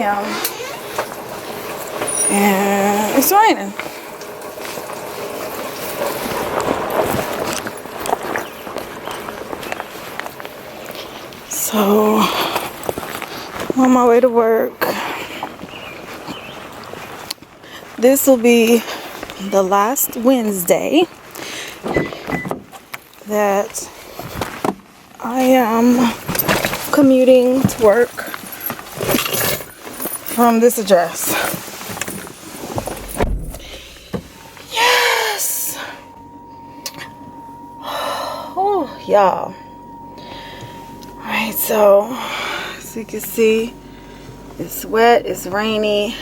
a.m. and it's raining. So I'm on my way to work. This will be the last Wednesday that I am commuting to work from this address. Yes! Oh, y'all. Alright, so as you can see, it's wet, it's rainy,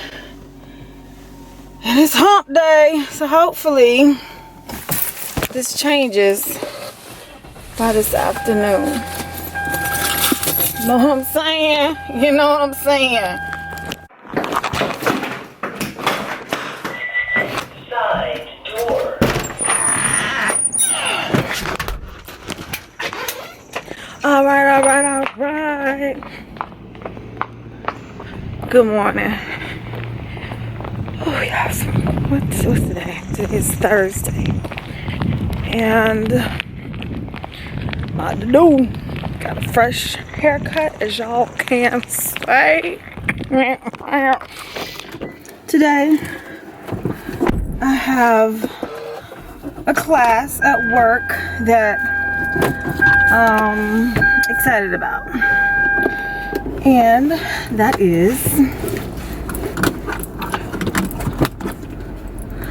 and it's hump day. So hopefully this changes by this afternoon. You know what I'm saying? You know what I'm saying? Side door. Alright. Good morning. Oh yes. What's today? Today's Thursday. And about to do. Got a fresh haircut, as y'all can say. Today I have a class at work that I'm excited about, and that is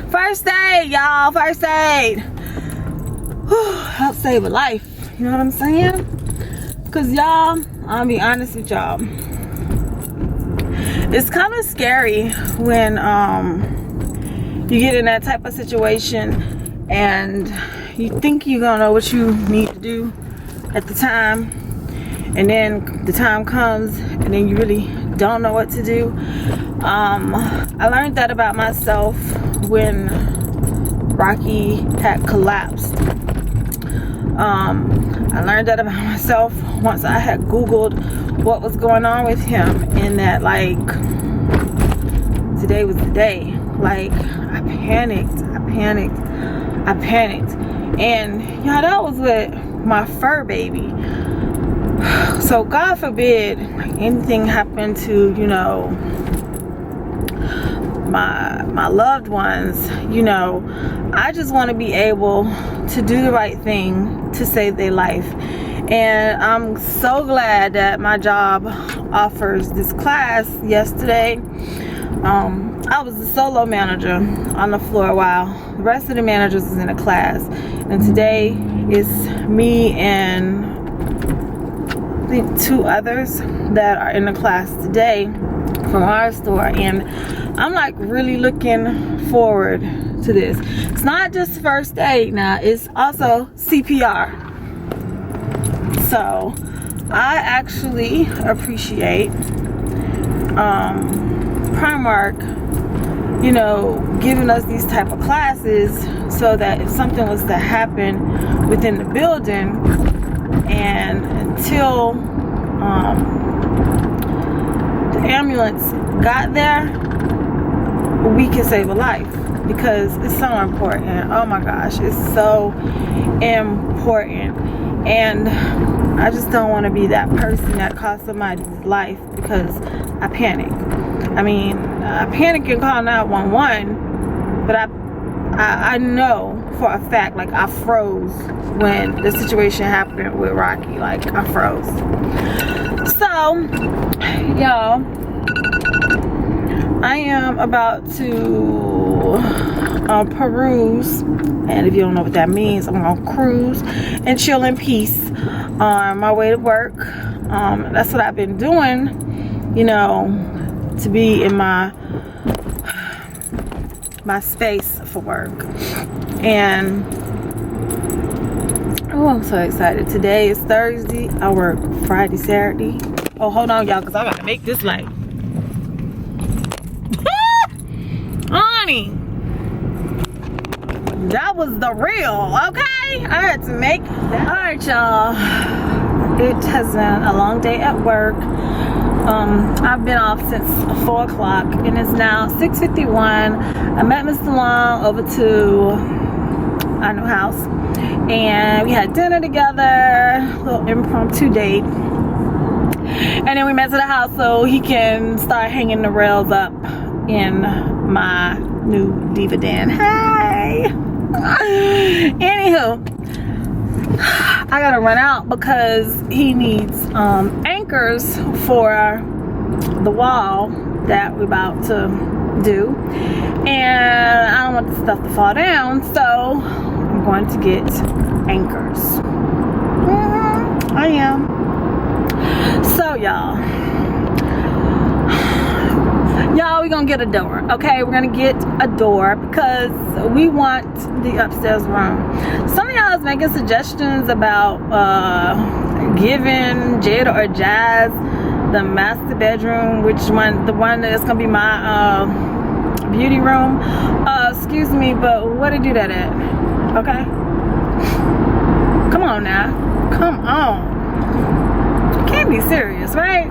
first aid, y'all. First aid. Help save a life. You know what I'm saying? Cause y'all, I'll be honest with y'all, it's kind of scary when you get in that type of situation and you think you're gonna know what you need to do at the time, and then the time comes and then you really don't know what to do. I learned that about myself when Rocky had collapsed. I learned that about myself once I had Googled what was going on with him, and that like today was the day. Like I panicked, and y'all, that was with my fur baby. So God forbid like anything happened to, you know, my loved ones, you know, I just want to be able to do the right thing to save their life. And I'm so glad that my job offers this class yesterday. I was the solo manager on the floor while the rest of the managers was in a class, and today it's me and I think 2 others that are in the class today from our store, and I'm like really looking forward to this. It's not just first aid now, it's also CPR. So I actually appreciate Primark, you know, giving us these type of classes so that if something was to happen within the building, and until the ambulance got there, we can save a life, because it's so important. Oh my gosh, it's so important. And I just don't want to be that person that cost somebody's life because I panic. I mean, I panic and call 911, but I know for a fact, like I froze when the situation happened with Rocky. Like I froze. So, y'all, I am about to peruse, and if you don't know what that means, I'm gonna cruise and chill in peace on my way to work. That's what I've been doing, you know, to be in my space for work. And oh, I'm so excited. Today is Thursday. I work Friday, Saturday. Oh, hold on, y'all, because I gotta make this light. Honey, that was the real, okay? I had to make that. All right, y'all. It has been a long day at work. I've been off since 4 o'clock and it's now 6:51. I met Mr. Long over to our new house and we had dinner together, a little impromptu date, and then we met to the house so he can start hanging the rails up in my new diva den. Hey! Anywho, I gotta run out because he needs anchors for the wall that we're about to do, and I don't want the stuff to fall down, so I'm going to get anchors. I am. So y'all, we're gonna get a door. Okay, we're gonna get a door because we want the upstairs room. Some of y'all is making suggestions about giving Jada or Jazz the master bedroom, which one, the one that's gonna be my beauty room. Excuse me, but where to do that at? Okay, come on now, come on. You can't be serious, right?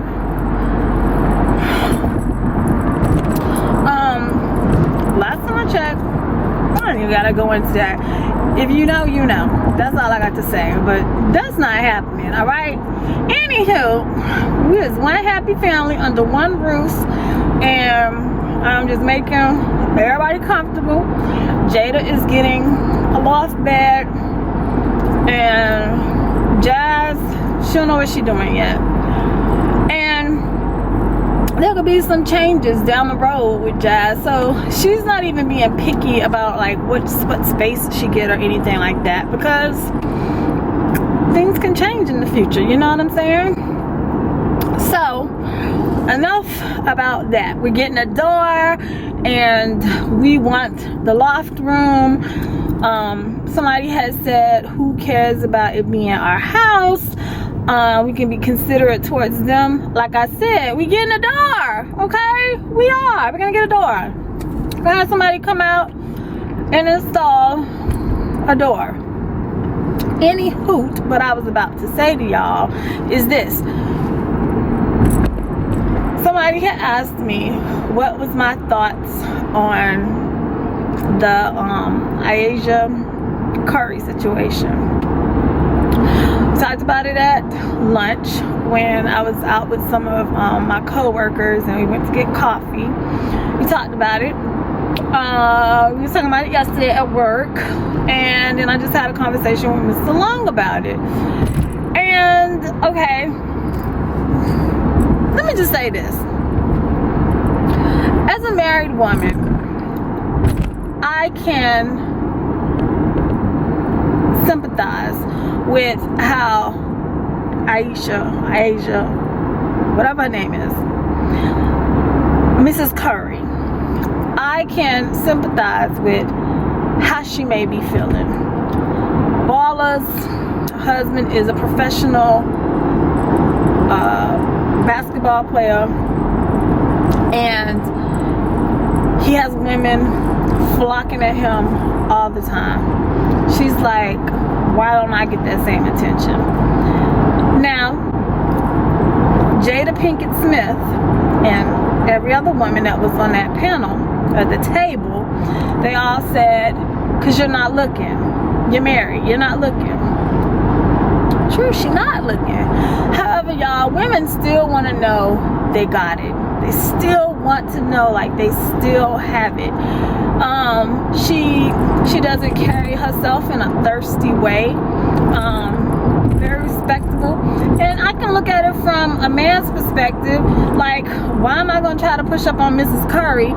Last time I checked, you gotta go into that. If you know, you know. That's all I got to say. But that's not happening, alright? Anywho, we is one happy family under one roof, and I'm just making everybody comfortable. Jada is getting a loft bed, and Jazz, she don't know what she's doing yet. And there could be some changes down the road with Jazz, so she's not even being picky about like what space she get or anything like that, because things can change in the future, you know what I'm saying? So enough about that. We're getting a door and we want the loft room. Somebody has said, who cares about it being our house? We can be considerate towards them. Like I said, we getting a door, okay? We are. We're gonna get a door. We're gonna have somebody come out and install a door. Any hoot, what I was about to say to y'all is this. Somebody had asked me what was my thoughts on the Ayesha Curry situation. Talked about it at lunch when I was out with some of my co-workers and we went to get coffee. We talked about it. We were talking about it yesterday at work, and then I just had a conversation with Mr. Long about it. And okay, let me just say this. As a married woman, I can sympathize with how Ayesha, whatever her name is, Mrs. Curry, I can sympathize with how she may be feeling. Balla's husband is a professional basketball player, and he has women flocking at him all the time. She's like, why don't I get that same attention? Now, Jada Pinkett Smith and every other woman that was on that panel at the table, they all said, because you're not looking. You're married. You're not looking. True, she's not looking. However, y'all, women still want to know they got it. They still want to know like they still have it. She doesn't carry herself in a thirsty way. Very respectable, and I can look at it from a man's perspective. Like, why am I gonna try to push up on Mrs. Curry?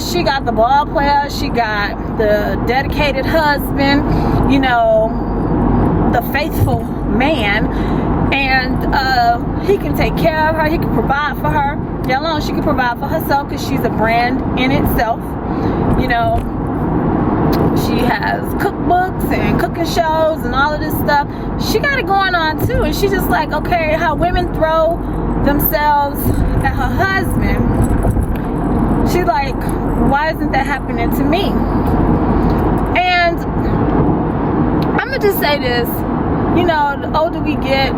She got the ball player, she got the dedicated husband, you know, the faithful man, and he can take care of her, he can provide for her. Yeah, alone she can provide for herself because she's a brand in itself, you know. She has cookbooks and cooking shows and all of this stuff. She got it going on too, and she's just like, okay, how women throw themselves at her husband, she's like, why isn't that happening to me? And I'm gonna just say this, you know, the older we get,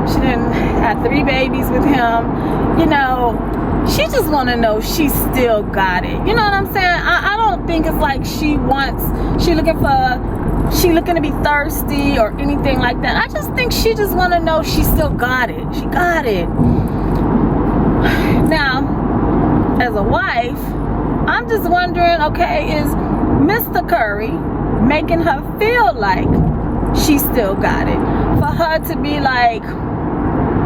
She done had 3 babies with him. You know, she just want to know she still got it. You know what I'm saying? I don't think it's like she looking to be thirsty or anything like that. I just think she just want to know she still got it. She got it. Now, as a wife, I'm just wondering, okay, is Mr. Curry making her feel like she still got it? For her to be like,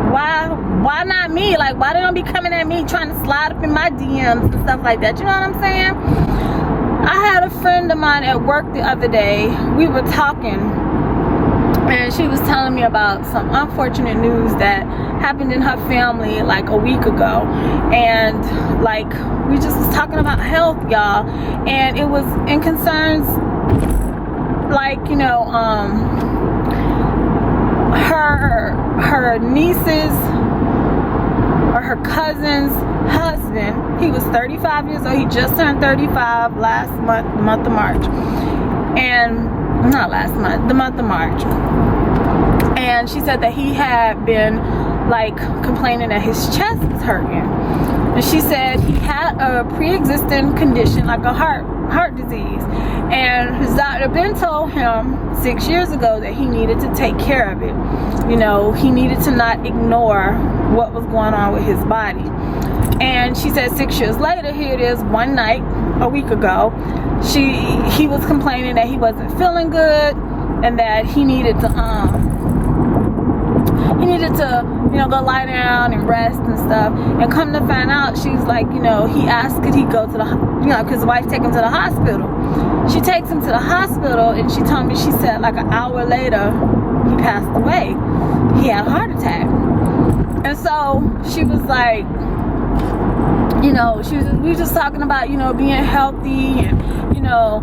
why not me? Like, why they don't be coming at me trying to slide up in my DMs and stuff like that? You know what I'm saying? I had a friend of mine at work the other day. We were talking, and she was telling me about some unfortunate news that happened in her family like a week ago. And like, we just was talking about health, y'all, and it was in concerns like, you know, her niece's or her cousin's husband. He was 35 years old. He just turned 35 last month, the month of March. And not last month, the month of March. And she said that he had been like complaining that his chest was hurting. And she said he had a pre-existing condition like a heart disease. And his doctor been told him 6 years ago that he needed to take care of it. You know, he needed to not ignore what was going on with his body. And she said 6 years later, here it is, one night a week ago, he was complaining that he wasn't feeling good and that he needed to you know, go lie down and rest and stuff. And come to find out, she's like, you know, he asked could he go to the, you know, because his wife take him to the hospital. She takes him to the hospital, and she told me, she said like an hour later he passed away. He had a heart attack. And so she was like, you know, we were just talking about, you know, being healthy and, you know,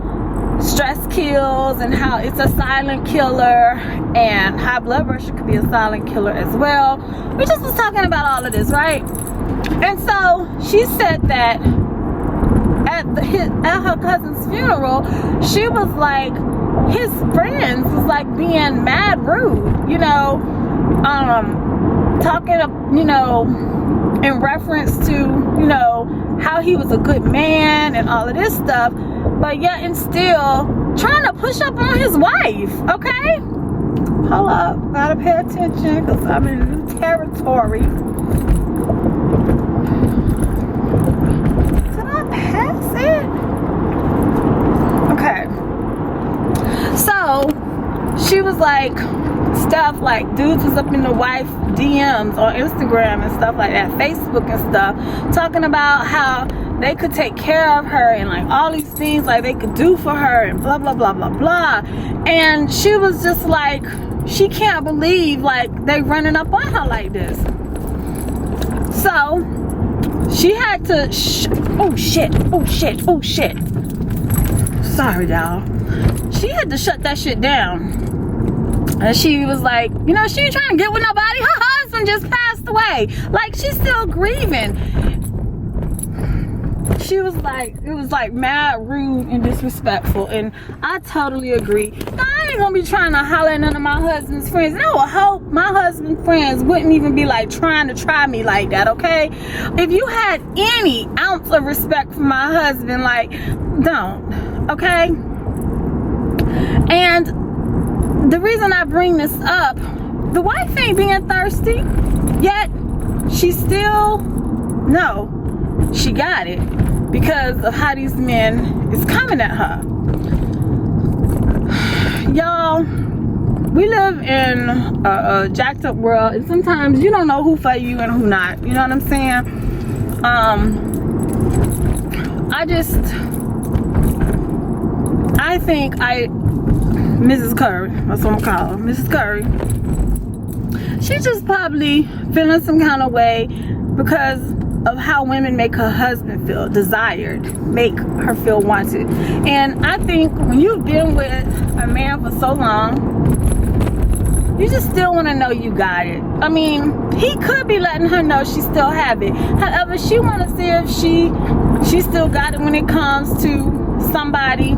stress kills and how it's a silent killer, and high blood pressure could be a silent killer as well. We just was talking about all of this, right? And so she said that at her cousin's funeral, she was like, his friends was like being mad rude, you know, talking, you know, in reference to, you know, how he was a good man and all of this stuff, but yet and still trying to push up on his wife. Okay, hold up, gotta pay attention because I'm in new territory. Did I pass it? Okay, so she was like, stuff like dudes was up in the wife DMs on Instagram and stuff like that, Facebook and stuff, talking about how they could take care of her and like all these things like they could do for her and blah blah blah blah blah. And she was just like, she can't believe like they running up on her like this. So she had to oh shit, sorry y'all, she had to shut that shit down. And she was like, you know, she ain't trying to get with nobody. Her husband just passed away. Like, she's still grieving. She was like, it was like mad rude and disrespectful. And I totally agree. Now, I ain't gonna be trying to holler at none of my husband's friends. And I would hope my husband's friends wouldn't even be like trying to try me like that, okay? If you had any ounce of respect for my husband, like, don't, okay? And the reason I bring this up, the wife ain't being thirsty, yet she still, no, she got it because of how these men is coming at her. Y'all, we live in a jacked up world, and sometimes you don't know who for you and who not. You know what I'm saying? I think Mrs. Curry, that's what I'm gonna call her, Mrs. Curry, she's just probably feeling some kind of way because of how women make her husband feel desired, make her feel wanted. And I think when you've been with a man for so long, you just still want to know you got it. I mean, he could be letting her know she still have it. However, she want to see if she still got it when it comes to somebody.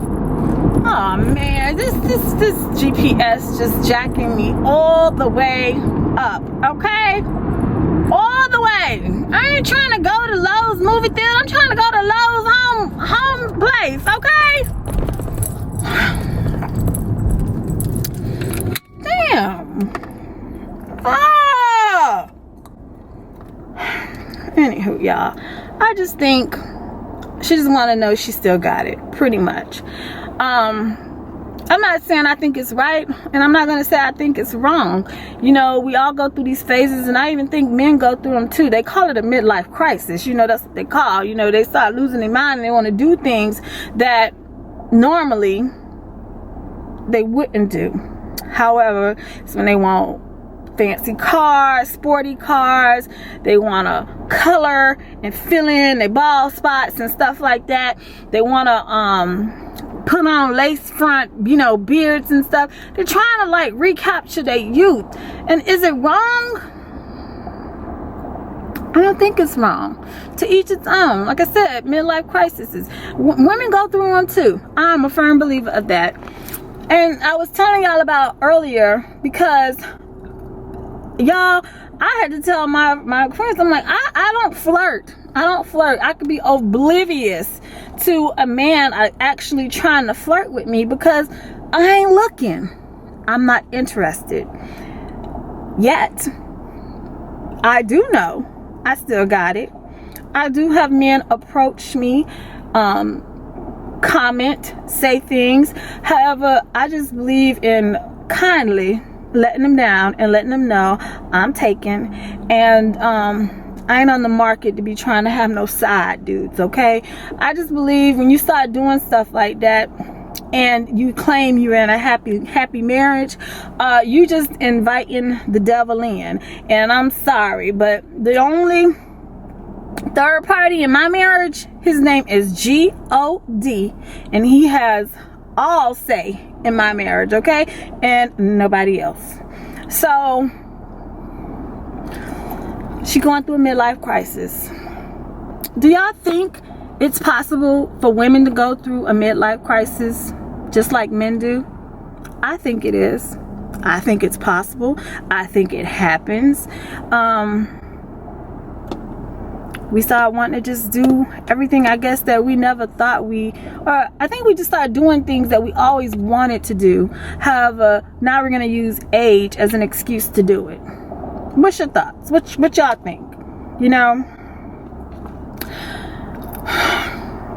Oh man, this GPS just jacking me all the way up, okay? All the way. I ain't trying to go to Lowe's movie theater. I'm trying to go to Lowe's home place, okay? Damn. Ah. Anywho, y'all, I just think she just want to know she still got it, pretty much. I'm not saying I think it's right, and I'm not going to say I think it's wrong. You know, we all go through these phases, and I even think men go through them too. They call it a midlife crisis. You know, that's what they call. You know, they start losing their mind, and they want to do things that normally they wouldn't do. However, it's when they want fancy cars, sporty cars, they want to color and fill in their bald spots and stuff like that. They want to put on lace front, you know, beards and stuff. They're trying to like recapture their youth. And is it wrong? I don't think it's wrong. To each its own. Like I said, midlife crises. Women go through them too. I'm a firm believer of that. And I was telling y'all about earlier because y'all, I had to tell my friends, I'm like, I don't flirt. I don't flirt. I could be oblivious to a man actually trying to flirt with me because I ain't looking. I'm not interested. Yet, I do know I still got it. I do have men approach me, comment, say things. However, I just believe in kindly letting them down and letting them know I'm taken, and I ain't on the market to be trying to have no side dudes, okay? I just believe when you start doing stuff like that and you claim you're in a happy marriage, you just inviting the devil in. And I'm sorry, but the only third party in my marriage, his name is G-O-D, and he has all say in my marriage, okay? And nobody else. So she going through a midlife crisis. Do y'all think it's possible for women to go through a midlife crisis just like men do? I think it is. I think it's possible. I think it happens. We start wanting to just do everything, I guess, that we never thought or I think we just started doing things that we always wanted to do. However, now we're going to use age as an excuse to do it. What's your thoughts? What y'all think? You know,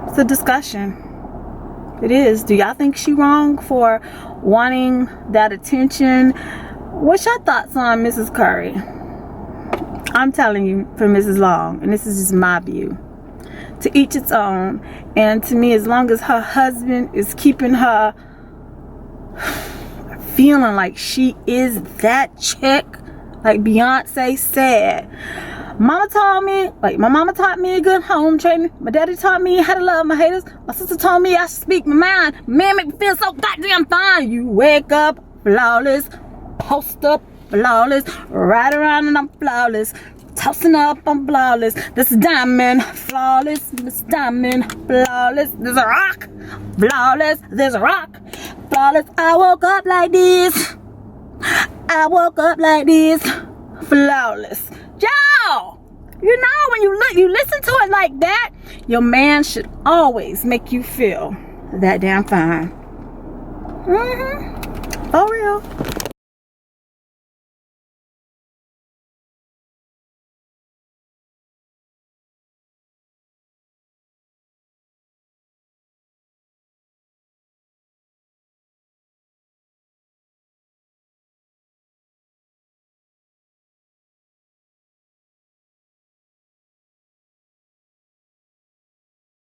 it's a discussion. It is. Do y'all think she wrong for wanting that attention? What's your thoughts on Mrs. Curry? I'm telling you, for Mrs. Long, and this is just my view. To each its own. And to me, as long as her husband is keeping her feeling like she is that chick, like Beyonce said. Mama taught me, like my mama taught me a good home training. My daddy taught me how to love my haters. My sister told me I should speak my mind. Man, make me feel so goddamn fine. You wake up flawless, post up flawless, ride around and I'm flawless, tossing up, I'm flawless. This is diamond, flawless. This diamond, flawless. There's a rock, flawless. There's a rock, flawless. I woke up like this. I woke up like this, flawless. Y'all, you know, when you listen to it like that, your man should always make you feel that damn fine. For real.